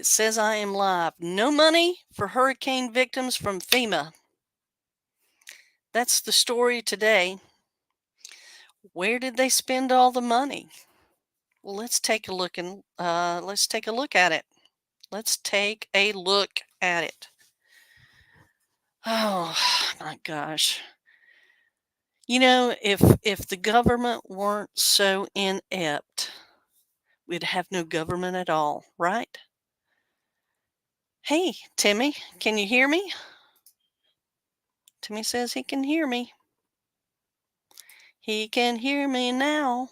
It says I am live. No money for hurricane victims from FEMA. That's the story today. Where did they spend all the money? Well, let's take a look and let's take a look at it. Let's take a look at it. Oh my gosh. You know, if the government weren't so inept, we'd have no government at all, right? Hey, Timmy, can you hear me? Timmy says he can hear me. He can hear me now.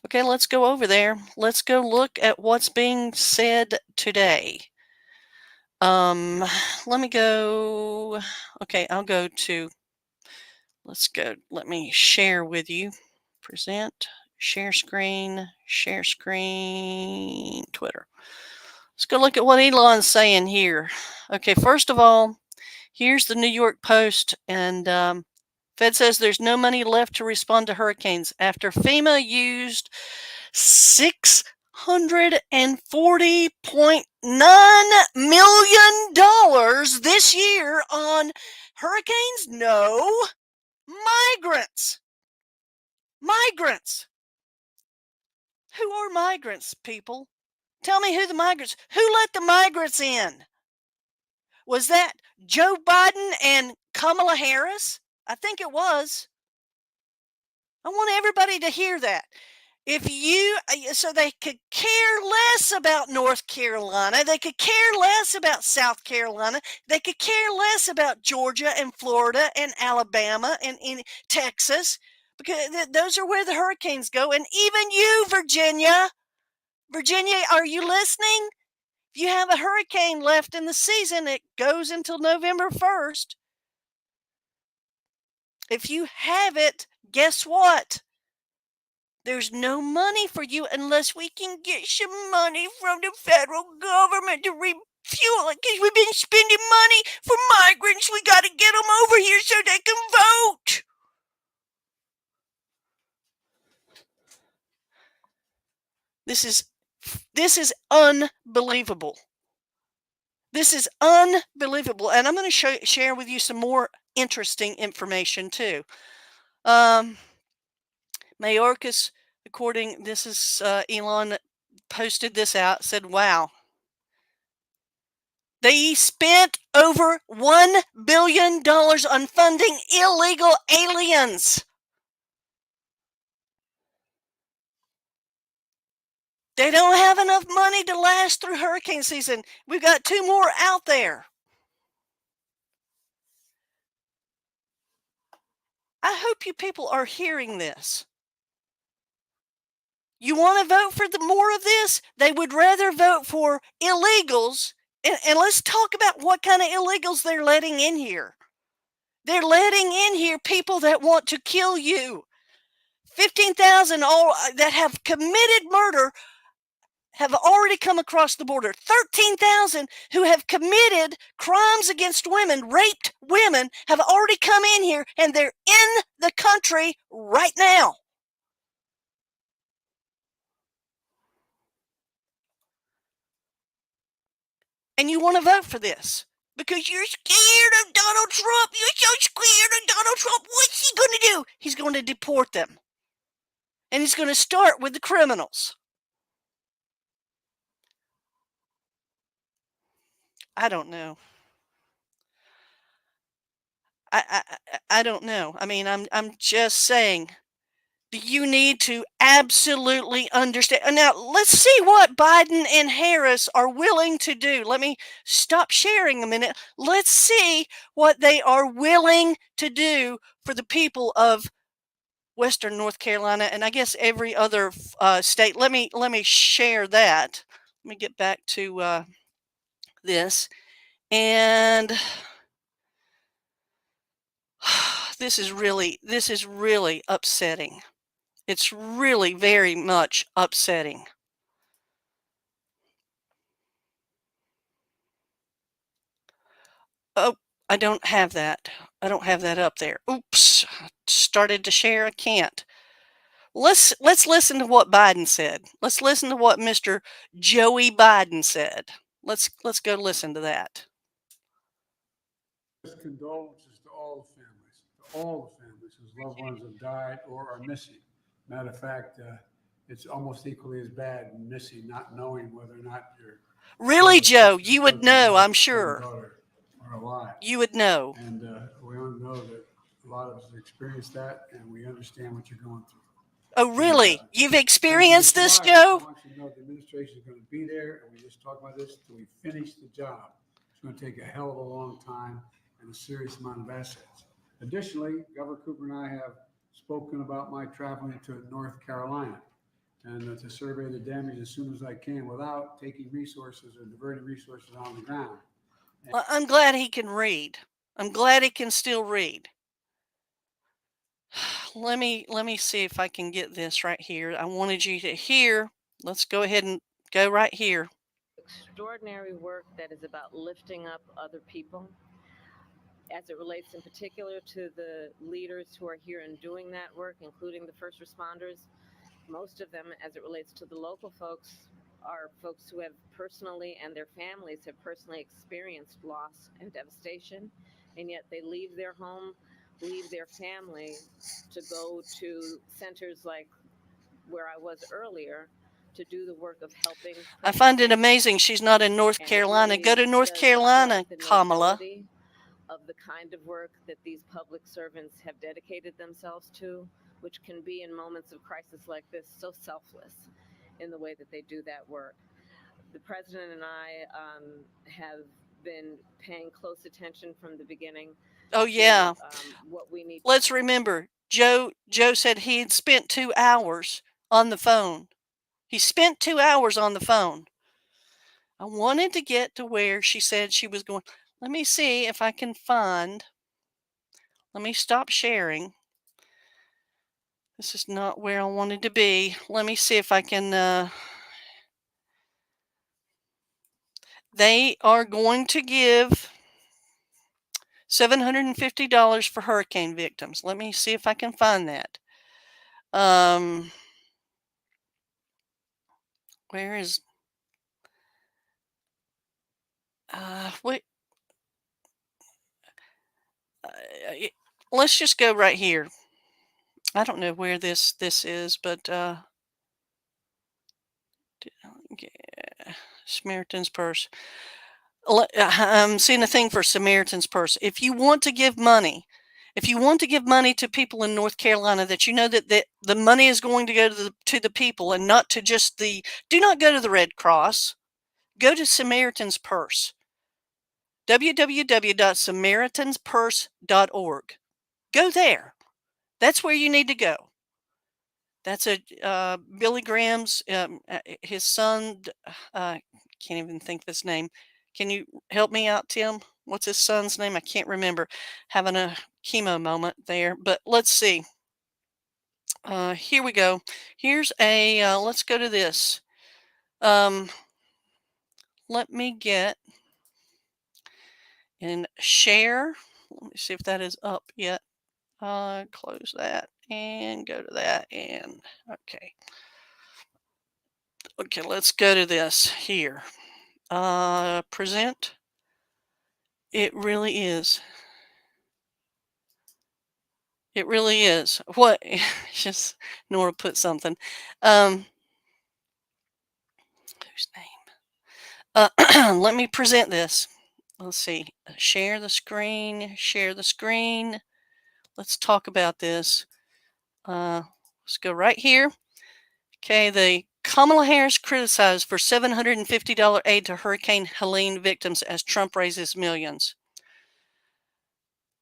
Okay, let's go over there. Let's go look at what's being said today. Let me go. Okay, I'll go to. Let's go. Let me share with you. Present, share screen, Twitter. Let's go look at what Elon's saying here. Okay, first of all, here's the New York Post, and Fed says there's no money left to respond to hurricanes after FEMA used $640.9 million this year on hurricanes? No, migrants. Migrants. Who are migrants, people? Tell me who the migrants. Who let the migrants in? Was that Joe Biden and Kamala Harris? I think it was. I want everybody to hear that. So they could care less about North Carolina. They could care less about South Carolina. They could care less about Georgia and Florida and Alabama and in Texas, because those are where the hurricanes go. And even you, Virginia, are you listening? If you have a hurricane left in the season, it goes until November 1st. If you have it, guess what? There's no money for you unless we can get some money from the federal government to refuel it, because we've been spending money for migrants. We got to get them over here so they can vote. This is unbelievable. This is unbelievable. And I'm going to share with you some more interesting information too. Mayorkas, this is Elon posted this out, said, wow, they spent over $1 billion on funding illegal aliens. They don't have enough money to last through hurricane season. We've got 2 more out there. I hope you people are hearing this. You want to vote for more of this? They would rather vote for illegals. And let's talk about what kind of illegals they're letting in here. They're letting in here people that want to kill you. 15,000 all that have committed murder have already come across the border. 13,000 who have committed crimes against women, raped women, have already come in here, and they're in the country right now. And you want to vote for this because you're scared of Donald Trump. You're so scared of Donald Trump. What's he going to do? He's going to deport them. And he's going to start with the criminals. I don't know. I don't know. I mean, I'm just saying, you need to absolutely understand. Now, let's see what Biden and Harris are willing to do. Let me stop sharing a minute. Let's see what they are willing to do for the people of Western North Carolina, and I guess every other state. Let me share that. Let me get back to this, and this is really upsetting. It's really very much upsetting. Oh, I don't have that. I don't have that up there. Oops, started to share. I can't. Let's listen to what Biden said. Let's listen to what Mr. Joey Biden said. Let's go listen to that. Condolences to all the families whose loved ones have died or are missing. Matter of fact, it's almost equally as bad missing, not knowing whether or not your Really, brother, Joe, sister, you would cousin, know, wife, I'm son, sure. daughter are alive. You would know. And we all know that a lot of us have experienced that, and we understand what you're going through. Oh, And really? You've thank you, experienced Mr. this, Myers. I Joe? want you to know the administration is going to be there, and we just talked about this till we finish the job. It's going to take a hell of a long time and a serious amount of assets. Additionally, Governor Cooper and I have spoken about my traveling to North Carolina and to survey the damage as soon as I can without taking resources or diverting resources on the ground. I'm glad he can read. I'm glad he can still read. Let me see if I can get this right here. I wanted you to hear. Let's go ahead and go right here. Extraordinary work that is about lifting up other people as it relates in particular to the leaders who are here and doing that work, including the first responders. Most of them, as it relates to the local folks, are folks who have personally and their families have personally experienced loss and devastation, and yet they leave their home, leave their family to go to centers like where I was earlier to do the work of helping. I find it amazing she's not in North Carolina. Really go to North Carolina, Kamala. Of the kind of work that these public servants have dedicated themselves to, which can be in moments of crisis like this so selfless in the way that they do that work. The president and I have been paying close attention from the beginning. Oh yeah. What we need. Let's remember, Joe said he had spent 2 hours on the phone. He spent 2 hours on the phone. I wanted to get to where she said she was going. Let me see if I can find. Let me stop sharing. This is not where I wanted to be. Let me see if I can. They are going to give $750 for hurricane victims. Let me see if I can find that. Where is? Wait. Let's just go right here. I don't know where this is, but Samaritan's Purse. I'm seeing a thing for Samaritan's Purse. If you want to give money to people in North Carolina that you know that the money is going to go to the people and not to just do not go to the Red Cross. Go to Samaritan's Purse. www.samaritanspurse.org. Go there. That's where you need to go. That's Billy Graham's, his son, can't even think of his name. Can you help me out, Tim? What's his son's name? I can't remember. Having a chemo moment there, but let's see. Here we go. Here's let's go to this. Let me get and share. Let me see if that is up yet. Close that and go to that and okay. Okay, let's go to this here. Present. It really is. It really is. What? Just Nora put something. Whose name? Let me present this. Let's see. Share the screen. Share the screen. Let's talk about this. Let's go right here. Okay, the Kamala Harris criticized for $750 aid to Hurricane Helene victims as Trump raises millions.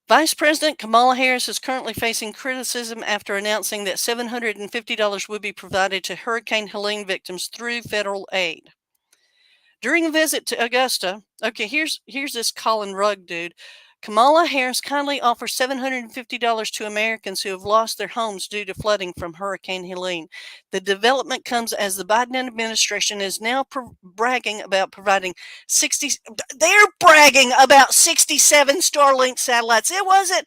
Vice President Kamala Harris is currently facing criticism after announcing that $750 would be provided to Hurricane Helene victims through federal aid. During a visit to Augusta, okay, here's this Colin Rugg dude. Kamala Harris kindly offers $750 to Americans who have lost their homes due to flooding from Hurricane Helene. The development comes as the Biden administration is now bragging about providing 67 Starlink satellites. It wasn't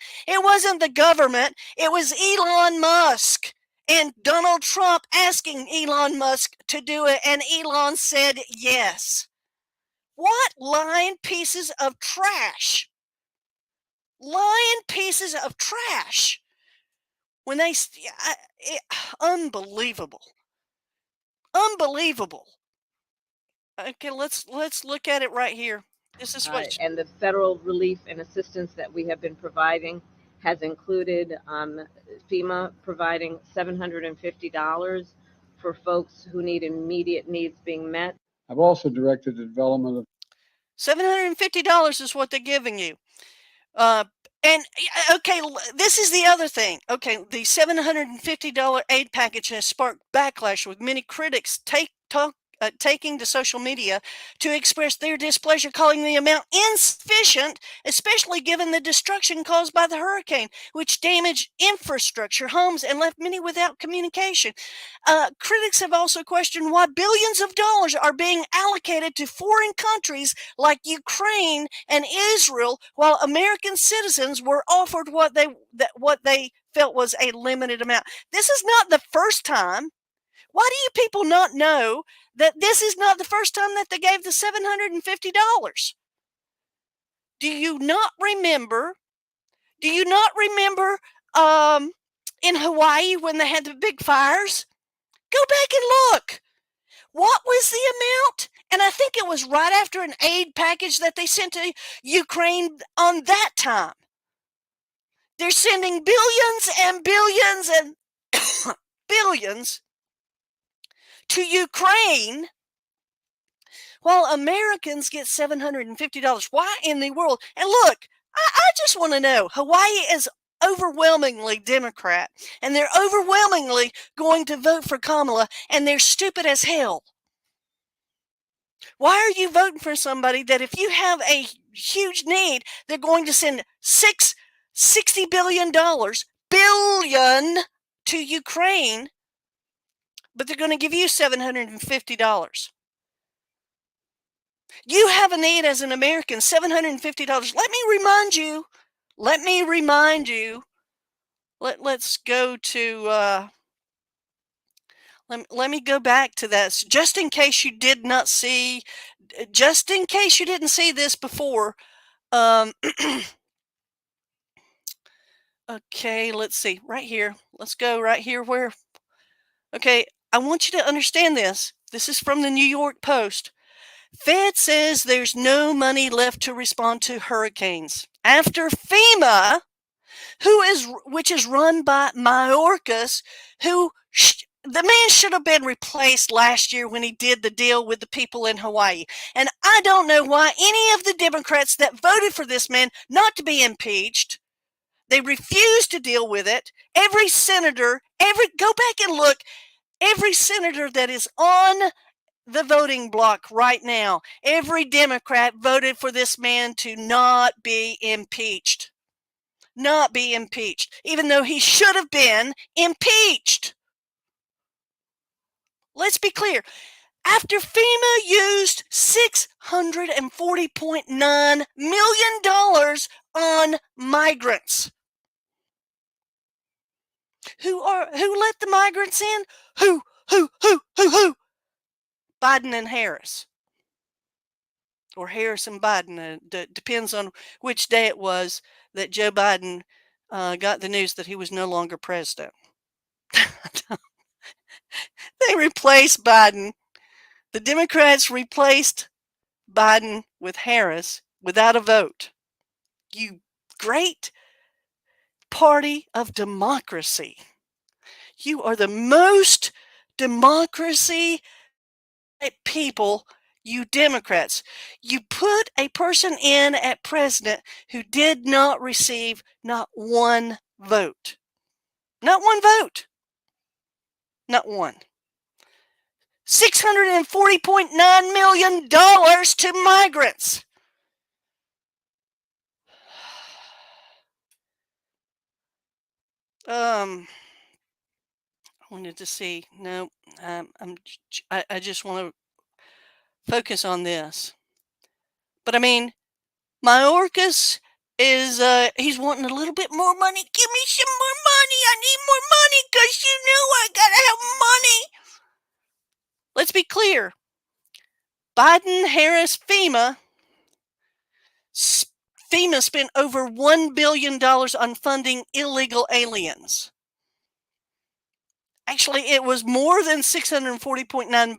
the government. It was Elon Musk and Donald Trump asking Elon Musk to do it, and Elon said yes. What lying pieces of trash? Lying pieces of trash. When they, unbelievable, unbelievable. Okay, let's look at it right here. This is what. And the federal relief and assistance that we have been providing has included FEMA providing $750 for folks who need immediate needs being met. I've also directed the development of $750 is what they're giving you. And okay, this is the other thing. Okay, the $750 aid package has sparked backlash, with many critics taking to social media to express their displeasure, calling the amount insufficient, especially given the destruction caused by the hurricane, which damaged infrastructure, homes, and left many without communication. Critics have also questioned why billions of dollars are being allocated to foreign countries like Ukraine and Israel, while American citizens were offered what they felt was a limited amount. This is not the first time. Why do you people not know that this is not the first time that they gave the $750? Do you not remember? Do you not remember in Hawaii when they had the big fires? Go back and look. What was the amount? And I think it was right after an aid package that they sent to Ukraine on that time. They're sending billions and billions and billions to Ukraine, while Americans get $750. Why in the world? And look, I just want to know, Hawaii is overwhelmingly Democrat, and they're overwhelmingly going to vote for Kamala, and they're stupid as hell. Why are you voting for somebody that if you have a huge need, they're going to send $60 billion to Ukraine, but they're going to give you $750? You have a need as an American, $750. Let me remind you. Let's go to, let me go back to that, just in case you did not see, just in case you didn't see this before. Okay, let's see, right here. Let's go right here where, okay, I want you to understand this. This is from the New York Post. Fed says there's no money left to respond to hurricanes after FEMA, which is run by Mayorkas, who the man should have been replaced last year when he did the deal with the people in Hawaii. And I don't know why any of the Democrats that voted for this man not to be impeached, they refused to deal with it. Every senator, go back and look, every senator that is on the voting block right now, every Democrat voted for this man to not be impeached. Not be impeached, even though he should have been impeached. Let's be clear. After FEMA used $640.9 million on migrants. Who let the migrants in? Who? Biden and Harris. Or Harris and Biden. Depends on which day it was that Joe Biden got the news that he was no longer president. They replaced Biden. The Democrats replaced Biden with Harris without a vote. You great party of democracy. You are the most democracy people, you Democrats. You put a person in at president who did not receive not one vote. Not one vote. Not one. $640.9 million to migrants. I wanted to see. No, I just want to focus on this. But I mean, Mayorkas is he's wanting a little bit more money. Give me some more money. I need more money because you know I gotta have money. Let's be clear. Biden Harris FEMA spent over $1 billion on funding illegal aliens. Actually, it was more than 640.9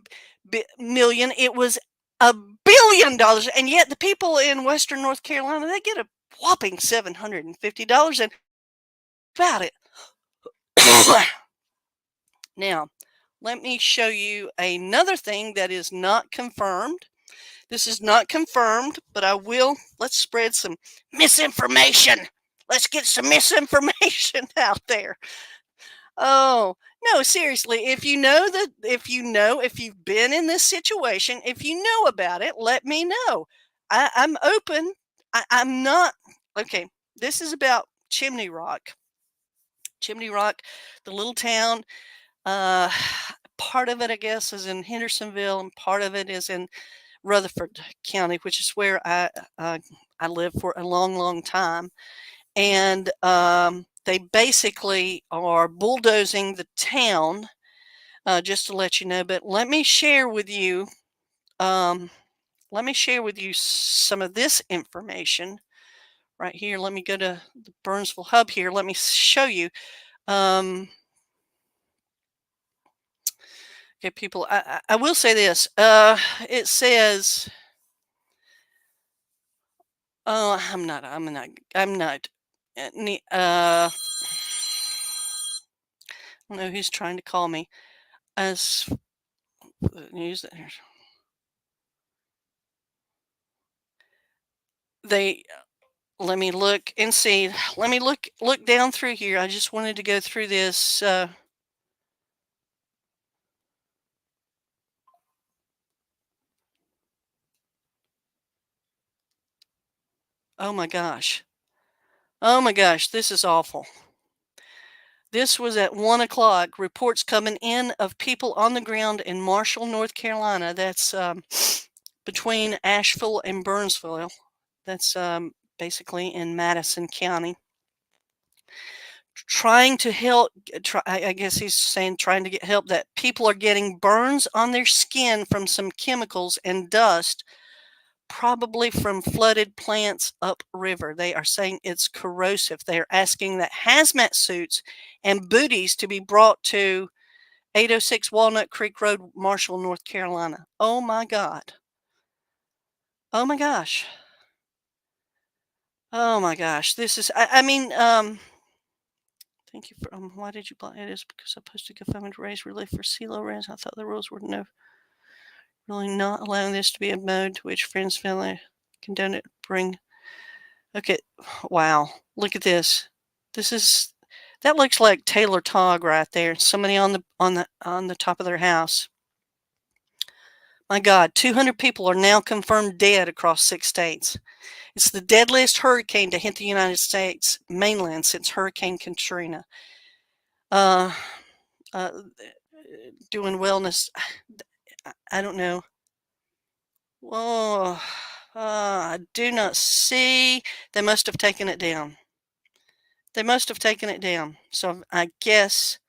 million. It was $1 billion. And yet the people in Western North Carolina, they get a whopping $750 and about it. Now, let me show you another thing that is not confirmed. This is not confirmed, but I will. Let's spread some misinformation. Let's get some misinformation out there. Oh, no, seriously, if you've been in this situation, if you know about it, let me know. I'm open. I'm not, okay, this is about Chimney Rock. Chimney Rock, the little town, uh, part of it, I guess, is in Hendersonville, and part of it is in Rutherford County, which is where I lived for a long, long time. And they basically are bulldozing the town, just to let you know. But let me share with you, some of this information right here. Let me go to the Burnsville Hub here. Let me show you. Okay, people. I will say this. It says. Oh, I'm not. I don't know who's trying to call me. As the news that they let me look and see. Let me look down through here. I just wanted to go through this. Oh my gosh. Oh my gosh. This is awful. This was at 1 o'clock. Reports coming in of people on the ground in Marshall, North Carolina. That's between Asheville and Burnsville. That's basically in Madison County. Trying to help, I guess he's saying trying to get help, that people are getting burns on their skin from some chemicals and dust, probably from flooded plants upriver. They are saying it's corrosive. They are asking that hazmat suits and booties to be brought to 806 Walnut Creek Road, Marshall, North Carolina. Oh my God. Oh my gosh. Oh my gosh. This is, I mean, thank you for, why did you block it? Is because I posted GoFundMe to raise relief for CeeLo rents. I thought the rules were really not allowing this to be a mode to which friends, family can donate, bring. Okay, wow, look at this. That looks like Taylor Togg right there. Somebody on the top of their house. My God, 200 people are now confirmed dead across 6 states. It's the deadliest hurricane to hit the United States mainland since Hurricane Katrina. Uh, doing wellness. I don't know. Oh, I do not see. They must have taken it down. They must have taken it down. So I guess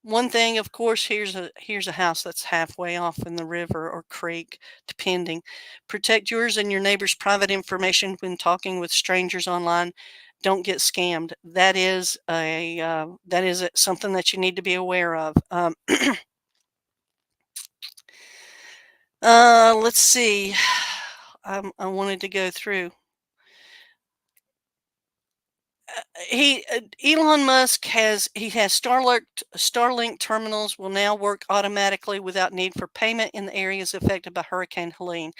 one thing, of course, here's a house that's halfway off in the river or creek, depending. Protect yours and your neighbor's private information when talking with strangers online. Don't get scammed. That is something that you need to be aware of. Let's see. I wanted to go through. Elon Musk has Starlink terminals will now work automatically without need for payment in the areas affected by Hurricane Helene.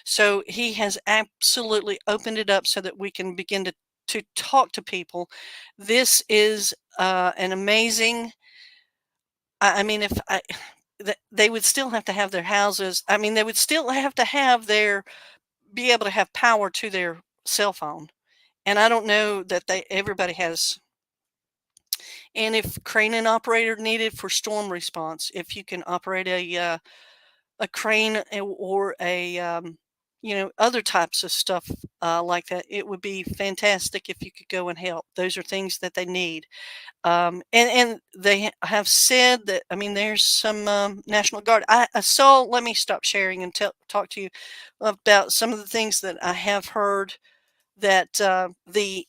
So he has absolutely opened it up so that we can begin to talk to people. This is an amazing. I mean, they would still have to have their houses. I mean, they would still have to have be able to have power to their cell phone. And I don't know that everybody has. And if crane and operator needed for storm response, if you can operate a crane or a other types of stuff like that. It would be fantastic if you could go and help. Those are things that they need. And they have said that. I mean, there's some National Guard. I saw. Let me stop sharing and talk to you about some of the things that I have heard that the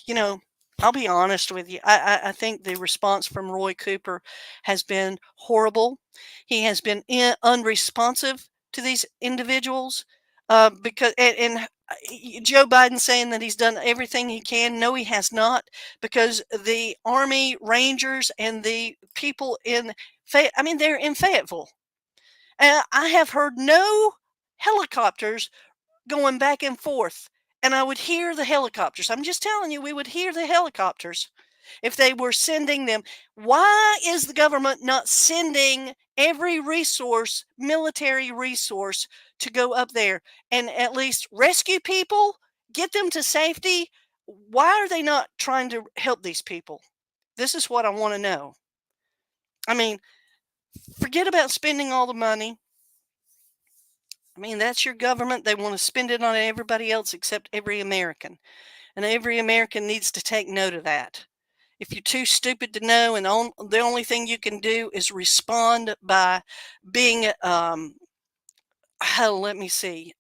you know, I'll be honest with you. I think the response from Roy Cooper has been horrible. He has been unresponsive to these individuals because Joe Biden saying that he's done everything he can. No, he has not, because the Army Rangers and the people in I mean, they're in Fayetteville. And I have heard no helicopters going back and forth. And I would hear the helicopters. I'm just telling you, we would hear the helicopters if they were sending them. Why is the government not sending every resource, military resource, to go up there and at least rescue people, get them to safety? Why are they not trying to help these people? This is what I want to know. I mean, forget about spending all the money. I mean, that's your government. They want to spend it on everybody else except every American. And every American needs to take note of that. If you're too stupid to know and the only thing you can do is respond by being, let me see.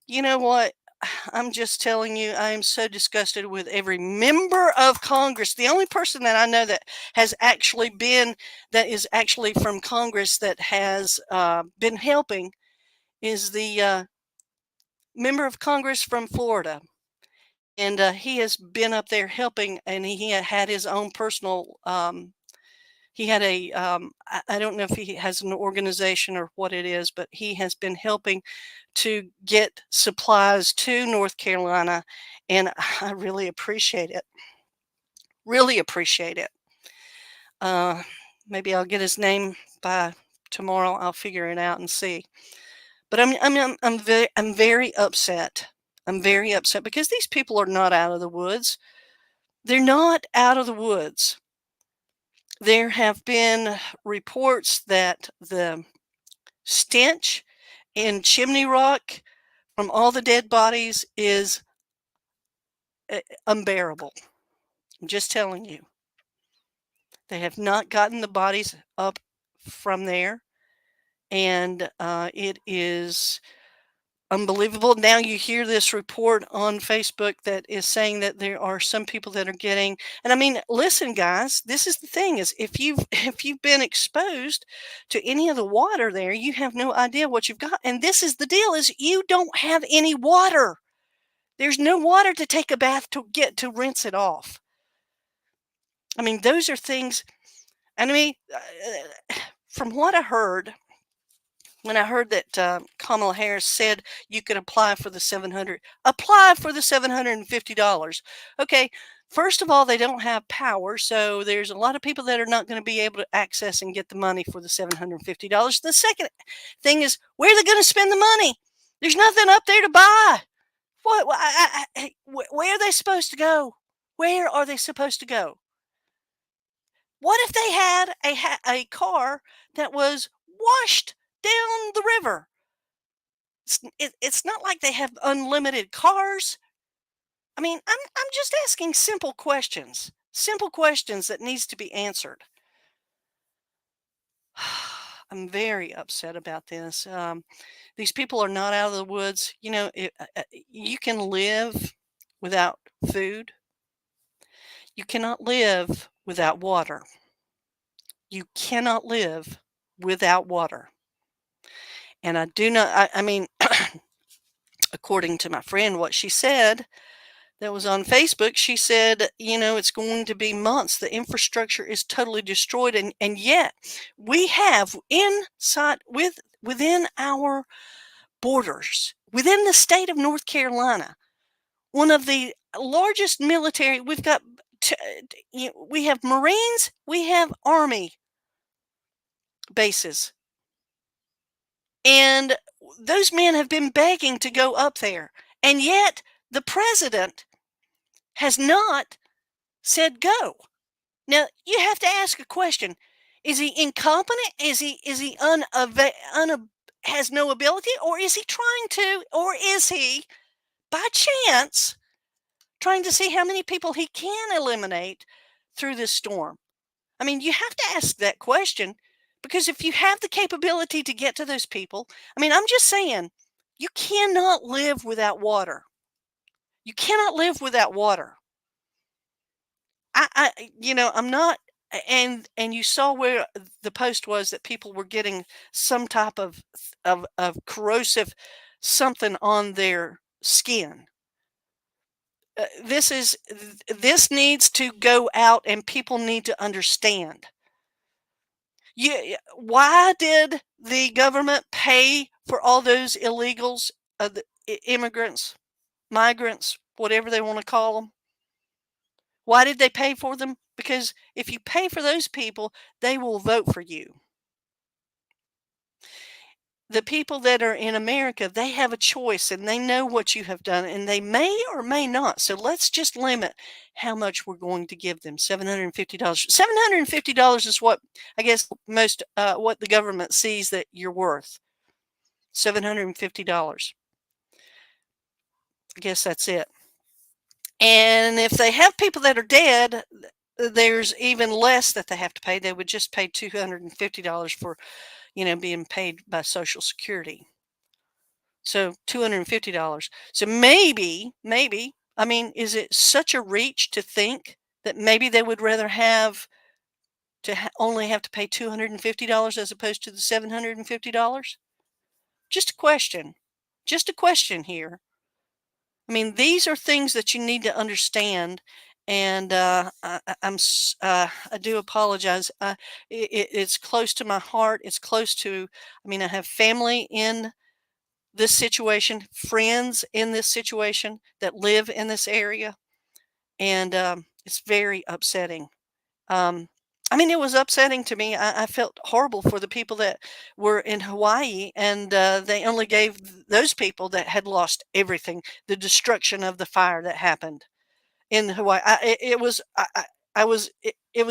You know what? I'm just telling you, I am so disgusted with every member of Congress. The only person that I know that has actually been, that is actually from Congress that has been helping is the member of Congress from Florida. And he has been up there helping, and he had his own personal. He had a. I don't know if he has an organization or what it is, but he has been helping to get supplies to North Carolina, and I really appreciate it. Really appreciate it. Uh, Maybe I'll get his name by tomorrow. I'll figure it out and see. But I'm very upset. I'm very upset because these people are not out of the woods. They're not out of the woods. There have been reports that the stench in Chimney Rock from all the dead bodies is unbearable. I'm just telling you. They have not gotten the bodies up from there, and it is unbelievable. Now you hear this report on Facebook that is saying that there are some people that are getting, and I mean, listen guys, this is the thing, is if you've if you've been exposed to any of the water there, you have no idea what you've got. And this is the deal, is you don't have any water. There's no water to take a bath, to get to rinse it off. I mean, those are things. And I mean, from what I heard, when I heard that Kamala Harris said you could apply for the $750. Okay, first of all, they don't have power, so there's a lot of people that are not going to be able to access and get the money for the $750. The second thing is, where are they going to spend the money? There's nothing up there to buy. Where are they supposed to go? Where are they supposed to go? What if they had a car that was washed down the river? It's not like they have unlimited cars. I mean, I'm just asking simple questions that needs to be answered. I'm very upset about this. These people are not out of the woods. You can live without food. You cannot live without water. You cannot live without water. And I do not, I mean, according to my friend, what she said that was on Facebook, she said, it's going to be months. The infrastructure is totally destroyed. And yet we have within our borders, within the state of North Carolina, one of the largest military. We've got, we have Marines, we have Army bases. And those men have been begging to go up there. And yet the president has not said go. Now you have to ask a question: is he incompetent? Is he has no ability, or is he trying to, or is he by chance trying to see how many people he can eliminate through this storm? I mean, you have to ask that question, because if you have the capability to get to those people, I mean, I'm just saying, you cannot live without water. You cannot live without water. I'm not, and you saw where the post was that people were getting some type of corrosive something on their skin. This needs to go out, and people need to understand. Why did the government pay for all those illegals, the immigrants, migrants, whatever they want to call them? Why did they pay for them? Because if you pay for those people, they will vote for you. The people that are in America, they have a choice, and they know what you have done, and they may or may not. So let's just limit how much we're going to give them. $750. $750 is what, I guess, most what the government sees that you're worth. $750. I guess that's it. And if they have people that are dead, there's even less that they have to pay. They would just pay $250 for, being paid by Social Security. So $250. So maybe, I mean, is it such a reach to think that maybe they would rather have to only have to pay $250 as opposed to the $750? Just a question. Just a question here. I mean, these are things that you need to understand. And I do apologize. It's close to my heart. It's close to, I mean, I have family in this situation, friends in this situation that live in this area, and it's very upsetting. Um, I mean, it was upsetting to me. I felt horrible for the people that were in Hawaii, and they only gave those people that had lost everything the destruction of the fire that happened in Hawaii. It was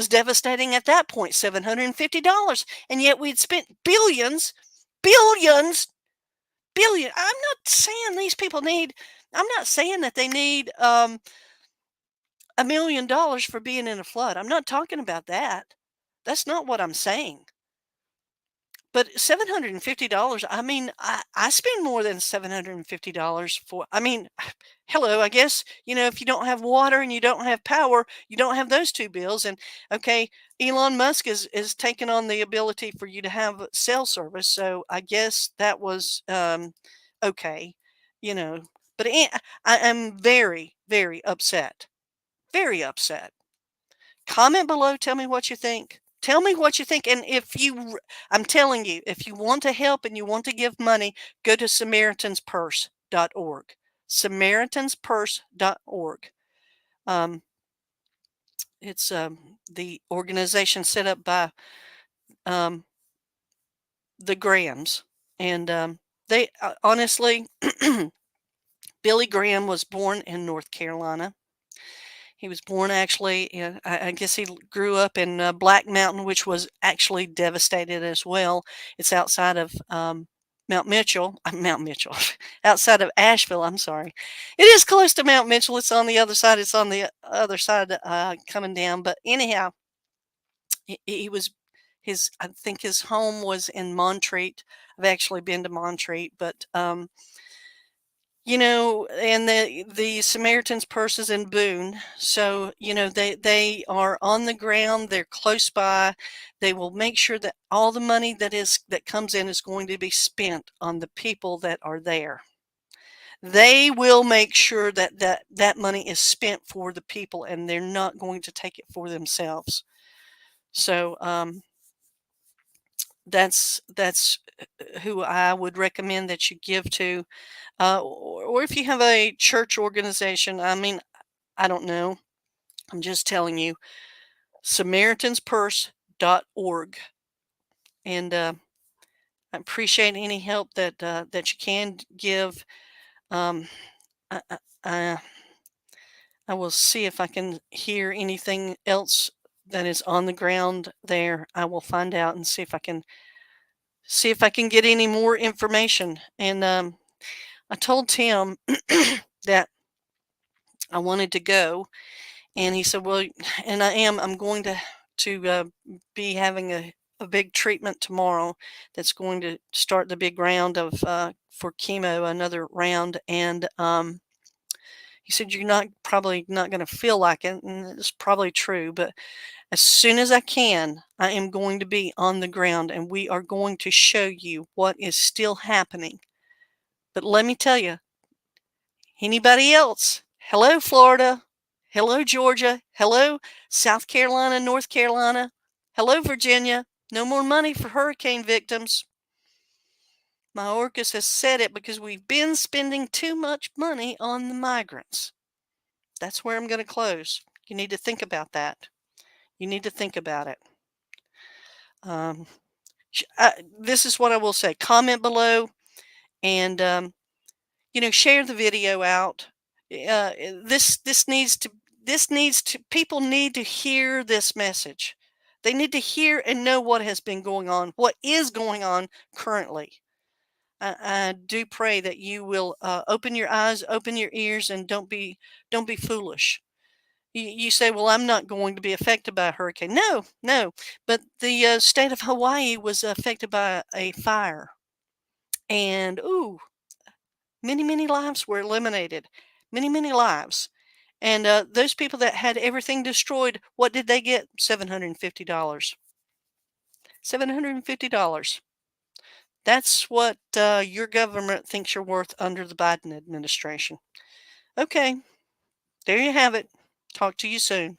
devastating at that point. $750, and yet we'd spent billions billion. I'm not saying these people need. I'm not saying that they need $1 million for being in a flood. I'm not talking about that. That's not what I'm saying. But $750, I mean, I spend more than $750 for, I mean, hello, I guess, if you don't have water and you don't have power, you don't have those two bills. And okay, Elon Musk is taking on the ability for you to have cell service. So I guess that was okay, you know, but I am very, very upset. Very upset. Comment below. Tell me what you think. Tell me what you think. And I'm telling you, if you want to help and you want to give money, go to SamaritansPurse.org. SamaritansPurse.org. Um, it's the organization set up by um, the Grahams. And they honestly, Billy Graham was born in North Carolina. He was born actually in, I guess he grew up in Black Mountain, which was actually devastated as well. It's outside of Mount Mitchell, Mount Mitchell, outside of Asheville. I'm sorry. It is close to Mount Mitchell. It's on the other side. It's on the other side coming down. But anyhow, he was I think his home was in Montreat. I've actually been to Montreat, but and the Samaritan's Purse is in Boone. So, they are on the ground, they're close by. They will make sure that all the money that comes in is going to be spent on the people that are there. They will make sure that money is spent for the people, and they're not going to take it for themselves. So, that's who I would recommend that you give to. Or if you have a church organization, I mean, I don't know. I'm just telling you, SamaritansPurse.org. And I appreciate any help that you can give. Um, I, I, I I will see if I can hear anything else that is on the ground there. I will find out and see if I can see if I can get any more information. And I told Tim that I wanted to go, and he said, "Well," and I'm going to be having a big treatment tomorrow. That's going to start the big round of for chemo, another round, and he said, "You're not probably not going to feel like it," and it's probably true, but as soon as I can, I am going to be on the ground and we are going to show you what is still happening. But let me tell you, anybody else, hello, Florida, hello, Georgia, hello, South Carolina, North Carolina, hello, Virginia, no more money for hurricane victims. Mayorkas has said it because we've been spending too much money on the migrants. That's where I'm going to close. You need to think about that. You need to think about it. Um, this is what I will say. Comment below and share the video out. This needs to people need to hear this message. They need to hear and know what has been going on, what is going on currently. I do pray that you will open your eyes, open your ears, and don't be foolish. You say, well, I'm not going to be affected by a hurricane. No, no. But the state of Hawaii was affected by a fire. And, ooh, many, many lives were eliminated. Many, many lives. And those people that had everything destroyed, what did they get? $750. $750. That's what your government thinks you're worth under the Biden administration. Okay, there you have it. Talk to you soon.